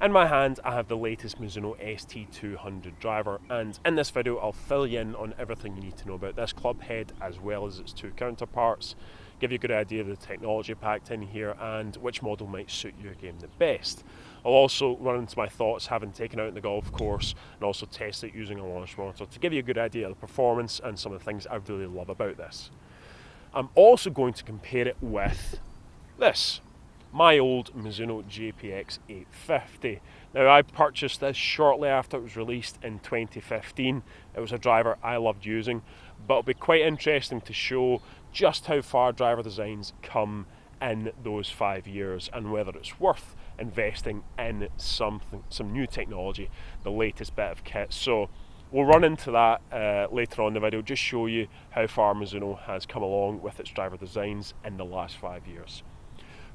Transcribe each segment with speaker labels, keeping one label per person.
Speaker 1: In my hand I have the latest Mizuno ST200 driver, and in this video I'll fill you in on everything you need to know about this club head as well as its two counterparts, give you a good idea of the technology packed in here and which model might suit your game the best. I'll also run into my thoughts having taken out in the golf course and also test it using a launch monitor to give you a good idea of the performance and some of the things I really love about this. I'm also going to compare it with this. My old Mizuno JPX850. Now, I purchased this shortly after it was released in 2015. It was a driver I loved using, but it'll be quite interesting to show just how far driver designs come in those 5 years and whether it's worth investing in some new technology, the latest bit of kit. So we'll run into that later on in the video, just show you how far Mizuno has come along with its driver designs in the last 5 years.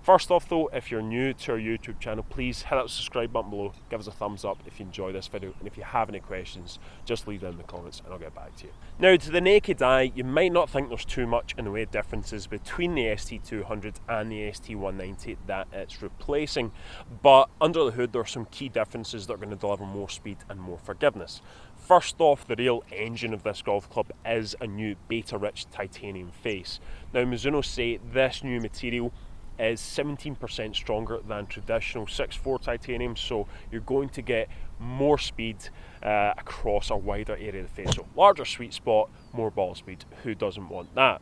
Speaker 1: First off though, if you're new to our YouTube channel, please hit that subscribe button below, give us a thumbs up if you enjoy this video, and if you have any questions, just leave them in the comments and I'll get back to you. Now, to the naked eye, you might not think there's too much in the way of differences between the ST200 and the ST190 that it's replacing, but under the hood there are some key differences that are going to deliver more speed and more forgiveness. First off, the real engine of this golf club is a new beta-rich titanium face. Now, Mizuno say this new material is 17% stronger than traditional 6.4 titanium, so you're going to get more speed across a wider area of the face. So larger sweet spot, more ball speed. Who doesn't want that?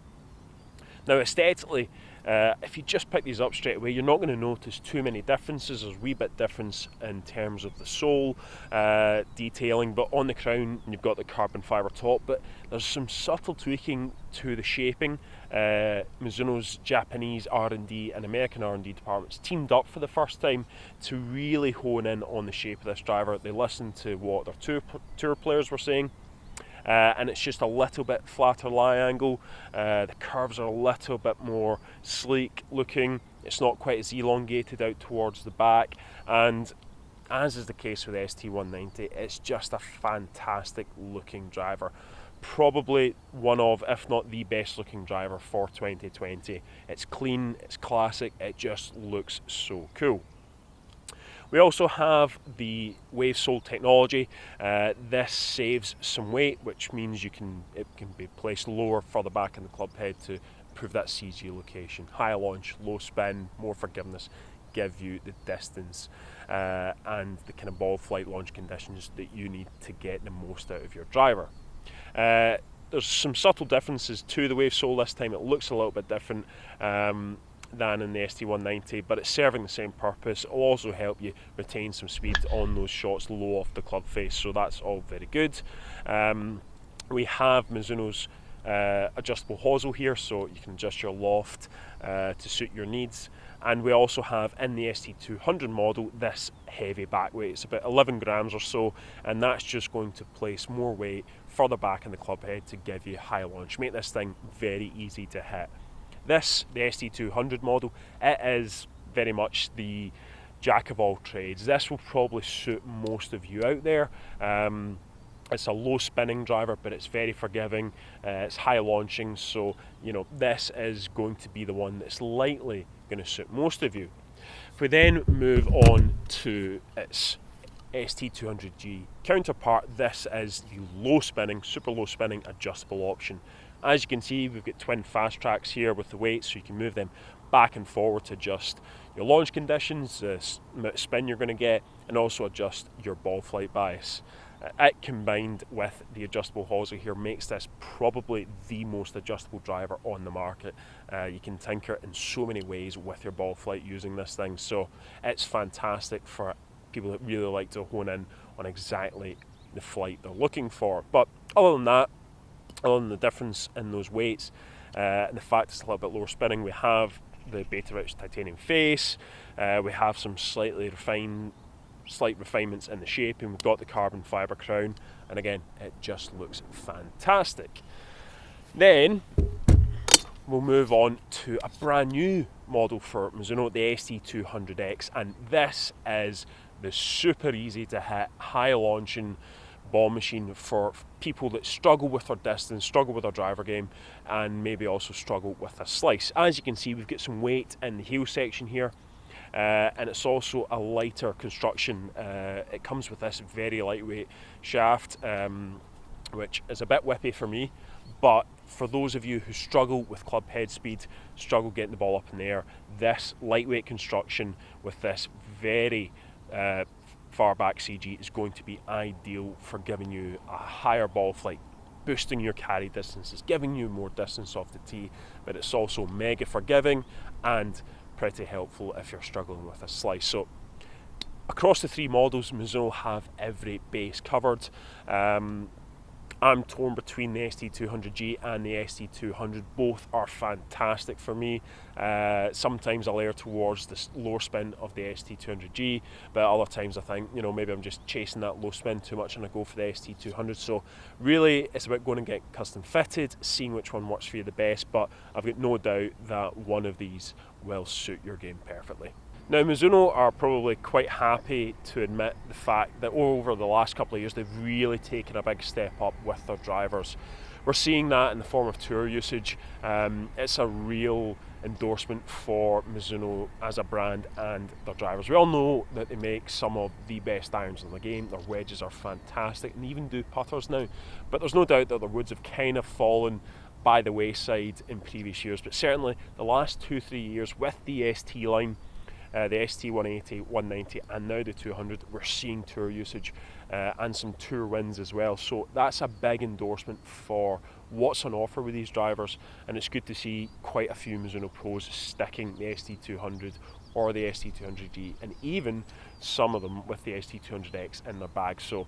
Speaker 1: Now, aesthetically, if you just pick these up straight away, you're not going to notice too many differences. There's a wee bit difference in terms of the sole detailing, but on the crown you've got the carbon fibre top, but there's some subtle tweaking to the shaping. Mizuno's Japanese R&D and American R&D departments teamed up for the first time to really hone in on the shape of this driver. They listened to what their tour players were saying, and it's just a little bit flatter lie angle. The curves are a little bit more sleek looking. It's not quite as elongated out towards the back, and as is the case with the ST190, it's just a fantastic looking driver. Probably one of, if not the best looking driver for 2020. It's clean, it's classic, it just looks so cool. We also have the wave sole technology. This saves some weight, which means it can be placed lower further back in the club head to improve that CG location. High launch, low spin, more forgiveness, give you the distance and the kind of ball flight launch conditions that you need to get the most out of your driver. There's some subtle differences to the wave sole this time. It looks a little bit different than in the ST190, but it's serving the same purpose. It will also help you retain some speed on those shots low off the club face, so that's all very good. We have Mizuno's adjustable hosel here, so you can adjust your loft to suit your needs. And we also have in the ST200 model this heavy back weight. It's about 11 grams or so, and that's just going to place more weight further back in the club head to give you high launch, make this thing very easy to hit. This, the ST200 model, it is very much the jack of all trades. This will probably suit most of you out there. It's a low spinning driver, but it's very forgiving. It's high launching, so you know this is going to be the one that's likely going to suit most of you. If we then move on to its ST200G counterpart, this is the low spinning, super low spinning adjustable option. As you can see, we've got twin fast tracks here with the weights, so you can move them back and forward to adjust your launch conditions, the spin you're going to get, and also adjust your ball flight bias. It combined with the adjustable hosel here makes this probably the most adjustable driver on the market. You can tinker in so many ways with your ball flight using this thing, so it's fantastic for people that really like to hone in on exactly the flight they're looking for. But other than that, other than the difference in those weights and the fact it's a little bit lower spinning, we have the beta-rich titanium face, we have some slight refinements in the shaping, we've got the carbon fibre crown, and again, it just looks fantastic. Then we'll move on to a brand new model for Mizuno, the ST200X, and this is the super easy to hit, high launching ball machine for people that struggle with their distance, struggle with their driver game, and maybe also struggle with a slice. As you can see, we've got some weight in the heel section here. and it's also a lighter construction. It comes with this very lightweight shaft, which is a bit whippy for me, but for those of you who struggle with club head speed, struggle getting the ball up in the air, this lightweight construction with this very far back CG is going to be ideal for giving you a higher ball flight, boosting your carry distances, giving you more distance off the tee, but it's also mega forgiving and pretty helpful if you're struggling with a slice. So across the three models, Mizuno have every base covered. I'm torn between the ST200G and the ST200. Both are fantastic for me. Sometimes I'll err towards the lower spin of the ST200G, but other times I think, maybe I'm just chasing that low spin too much and I go for the ST200. So really, it's about going and getting custom fitted, seeing which one works for you the best, but I've got no doubt that one of these will suit your game perfectly. Now, Mizuno are probably quite happy to admit the fact that over the last couple of years they've really taken a big step up with their drivers. We're seeing that in the form of tour usage. It's a real endorsement for Mizuno as a brand and their drivers. We all know that they make some of the best irons in the game. Their wedges are fantastic and even do putters now. But there's no doubt that their woods have kind of fallen by the wayside in previous years. But certainly the last 2-3 years with the ST line, the ST180, 190 and now the 200, we're seeing tour usage and some tour wins as well. So that's a big endorsement for what's on offer with these drivers, and it's good to see quite a few Mizuno pros sticking the ST200 or the ST200G, and even some of them with the ST200X in their bag. So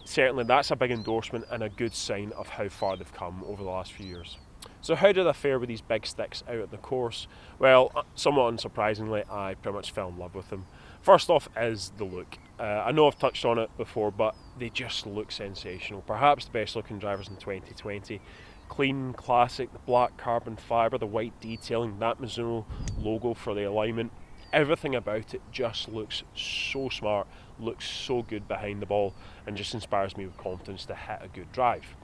Speaker 1: certainly that's a big endorsement and a good sign of how far they've come over the last few years. So how did I fare with these big sticks out at the course? Well, somewhat unsurprisingly, I pretty much fell in love with them. First off is the look. I know I've touched on it before, but they just look sensational. Perhaps the best looking drivers in 2020. Clean, classic, the black carbon fibre, the white detailing, that Mizuno logo for the alignment. Everything about it just looks so smart, looks so good behind the ball, and just inspires me with confidence to hit a good drive.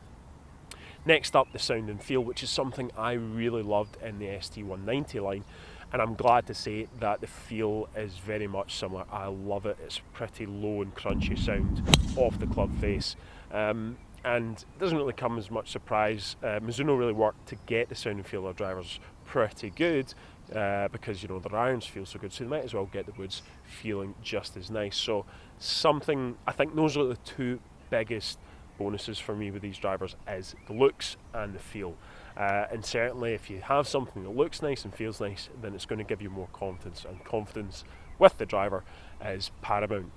Speaker 1: Next up, the sound and feel, which is something I really loved in the ST190 line, and I'm glad to say that the feel is very much similar. I love it. It's pretty low and crunchy sound off the club face, and it doesn't really come as much surprise. Mizuno really worked to get the sound and feel of their drivers pretty good because their irons feel so good, so they might as well get the woods feeling just as nice. So something, I think those are the two biggest bonuses for me with these drivers, is the looks and the feel, and certainly if you have something that looks nice and feels nice, then it's going to give you more confidence, and confidence with the driver is paramount.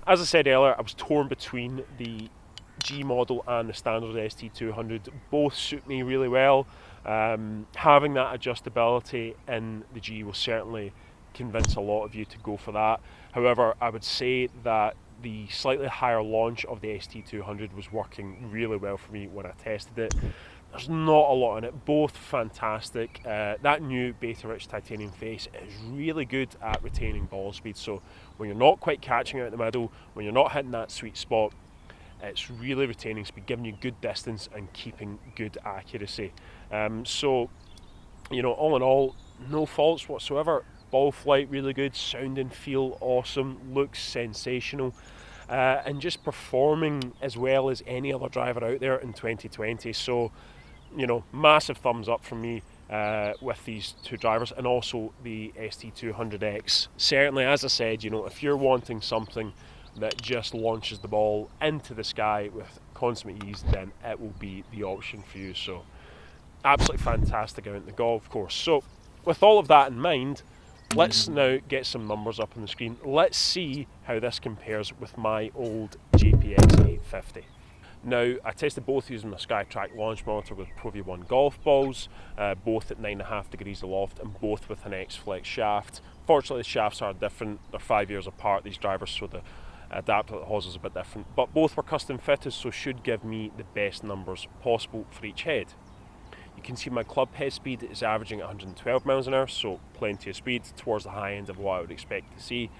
Speaker 1: As I said earlier, I was torn between the G model and the standard ST200. Both suit me really well. Having that adjustability in the G will certainly convince a lot of you to go for that. However, I would say that the slightly higher launch of the ST200 was working really well for me when I tested it. There's not a lot in it, both fantastic. That new beta rich titanium face is really good at retaining ball speed, so when you're not quite catching out the middle, when you're not hitting that sweet spot, it's really retaining speed, giving you good distance and keeping good accuracy. So all in all, no faults whatsoever. Ball flight really good, sound and feel awesome, looks sensational, and just performing as well as any other driver out there in 2020. So massive thumbs up from me with these two drivers, and also the ST200X. Certainly, as I said, if you're wanting something that just launches the ball into the sky with consummate ease, then it will be the option for you. So absolutely fantastic out in the golf course. So with all of that in mind, let's now get some numbers up on the screen. Let's see how this compares with my old JPX850. Now, I tested both using my SkyTrack launch monitor with Pro V1 golf balls, both at 9.5 degrees aloft and both with an X-Flex shaft. Fortunately, the shafts are different. They're 5 years apart, these drivers, so the adapter that hoses is a bit different. But both were custom fitted, so should give me the best numbers possible for each head. You can see my club head speed is averaging 112 miles an hour, so plenty of speed, towards the high end of what I would expect to see.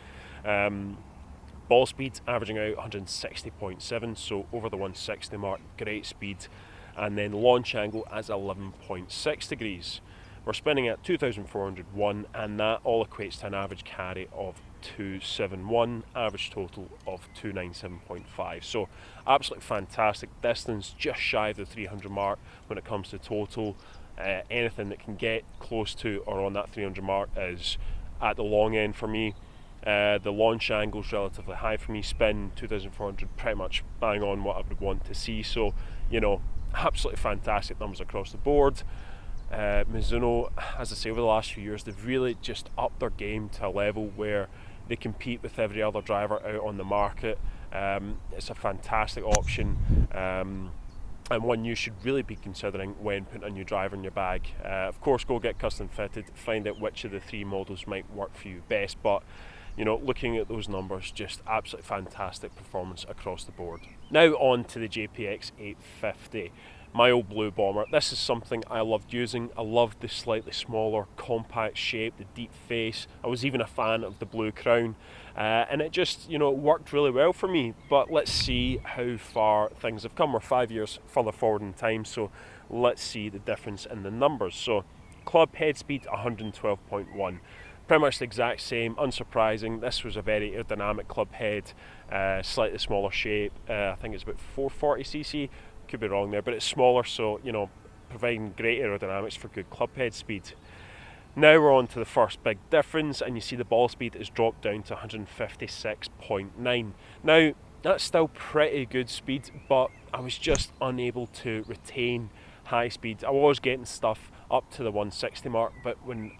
Speaker 1: Ball speed averaging out 160.7, so over the 160 mark, great speed. And then launch angle as 11.6 degrees. We're spinning at 2,401, and that all equates to an average carry of 271, average total of 297.5. So absolutely fantastic distance, just shy of the 300 mark when it comes to total. Anything that can get close to or on that 300 mark is at the long end for me. The launch angle is relatively high for me. Spin 2,400, pretty much bang on what I would want to see. So, you know, absolutely fantastic numbers across the board. Mizuno, as I say, over the last few years, they've really just upped their game to a level where they compete with every other driver out on the market. It's a fantastic option, and one you should really be considering when putting a new driver in your bag. Of course, go get custom fitted, find out which of the three models might work for you best, but you know, looking at those numbers, just absolutely fantastic performance across the board. Now on to the JPX850. My old blue bomber. This is something I loved using. I loved the slightly smaller, compact shape, the deep face. I was even a fan of the blue crown, and it just, you know, worked really well for me. But let's see how far things have come. We're 5 years further forward in time, so let's see the difference in the numbers. So, club head speed 112.1. Pretty much the exact same, unsurprising. This was a very aerodynamic club head, slightly smaller shape. I think it's about 440cc. Could be wrong there, but it's smaller, so you know, providing great aerodynamics for good club head speed. Now we're on to the first big difference, and you see the ball speed is dropped down to 156.9. Now that's still pretty good speed, but I was just unable to retain high speed. I was getting stuff up to the 160 mark, but when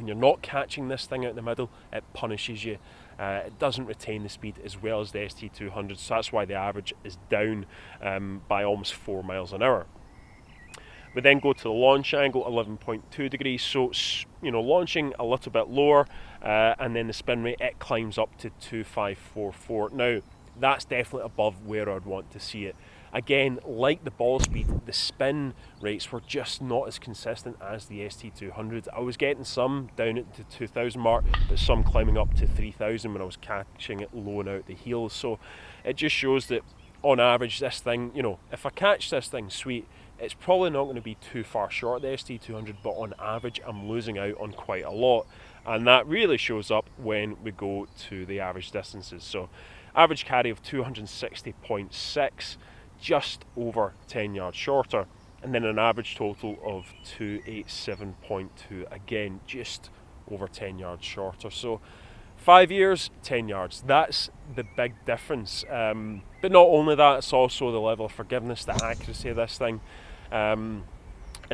Speaker 1: you're not catching this thing out in the middle, it punishes you. It doesn't retain the speed as well as the ST200, so that's why the average is down by almost 4 miles an hour. We then go to the launch angle, 11.2 degrees, so you know, launching a little bit lower, and then the spin rate, it climbs up to 2544. Now, that's definitely above where I'd want to see it. Again, like the ball speed, the spin rates were just not as consistent as the ST200. I was getting some down at the 2000 mark, but some climbing up to 3000 when I was catching it low and out the heels. So it just shows that on average, this thing, you know, if I catch this thing sweet, it's probably not going to be too far short of the ST200, but on average, I'm losing out on quite a lot. And that really shows up when we go to the average distances. So average carry of 260.6, just over 10 yards shorter, and then an average total of 287.2, again just over 10 yards shorter. So 5 years, 10 yards, that's the big difference. But not only that, it's also the level of forgiveness, the accuracy of this thing. And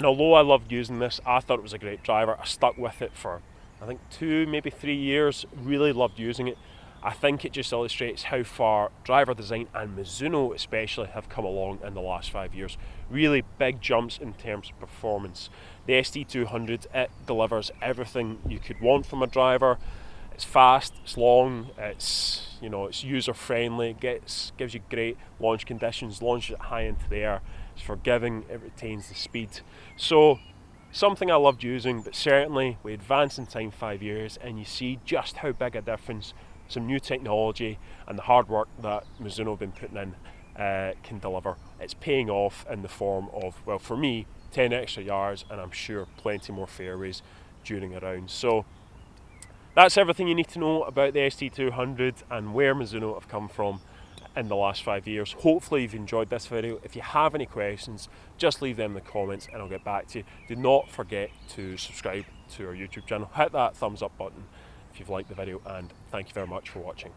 Speaker 1: although I loved using this, I thought it was a great driver. I stuck with it for I think 2, maybe 3 years, really loved using it. I think it just illustrates how far driver design and Mizuno especially have come along in the last 5 years. Really big jumps in terms of performance. The ST200, it delivers everything you could want from a driver. It's fast, it's long, it's, you know, it's user friendly, gives you great launch conditions, launches it high into the air, it's forgiving, it retains the speed. So something I loved using, but certainly we advance in time 5 years and you see just how big a difference some new technology and the hard work that Mizuno have been putting in can deliver. It's paying off in the form of, well, for me, 10 extra yards, and I'm sure plenty more fairways during a round. So that's everything you need to know about the ST200 and where Mizuno have come from in the last 5 years. Hopefully you've enjoyed this video. If you have any questions, just leave them in the comments and I'll get back to you. Do not forget to subscribe to our YouTube channel. Hit that thumbs up button if you've liked the video, and thank you very much for watching.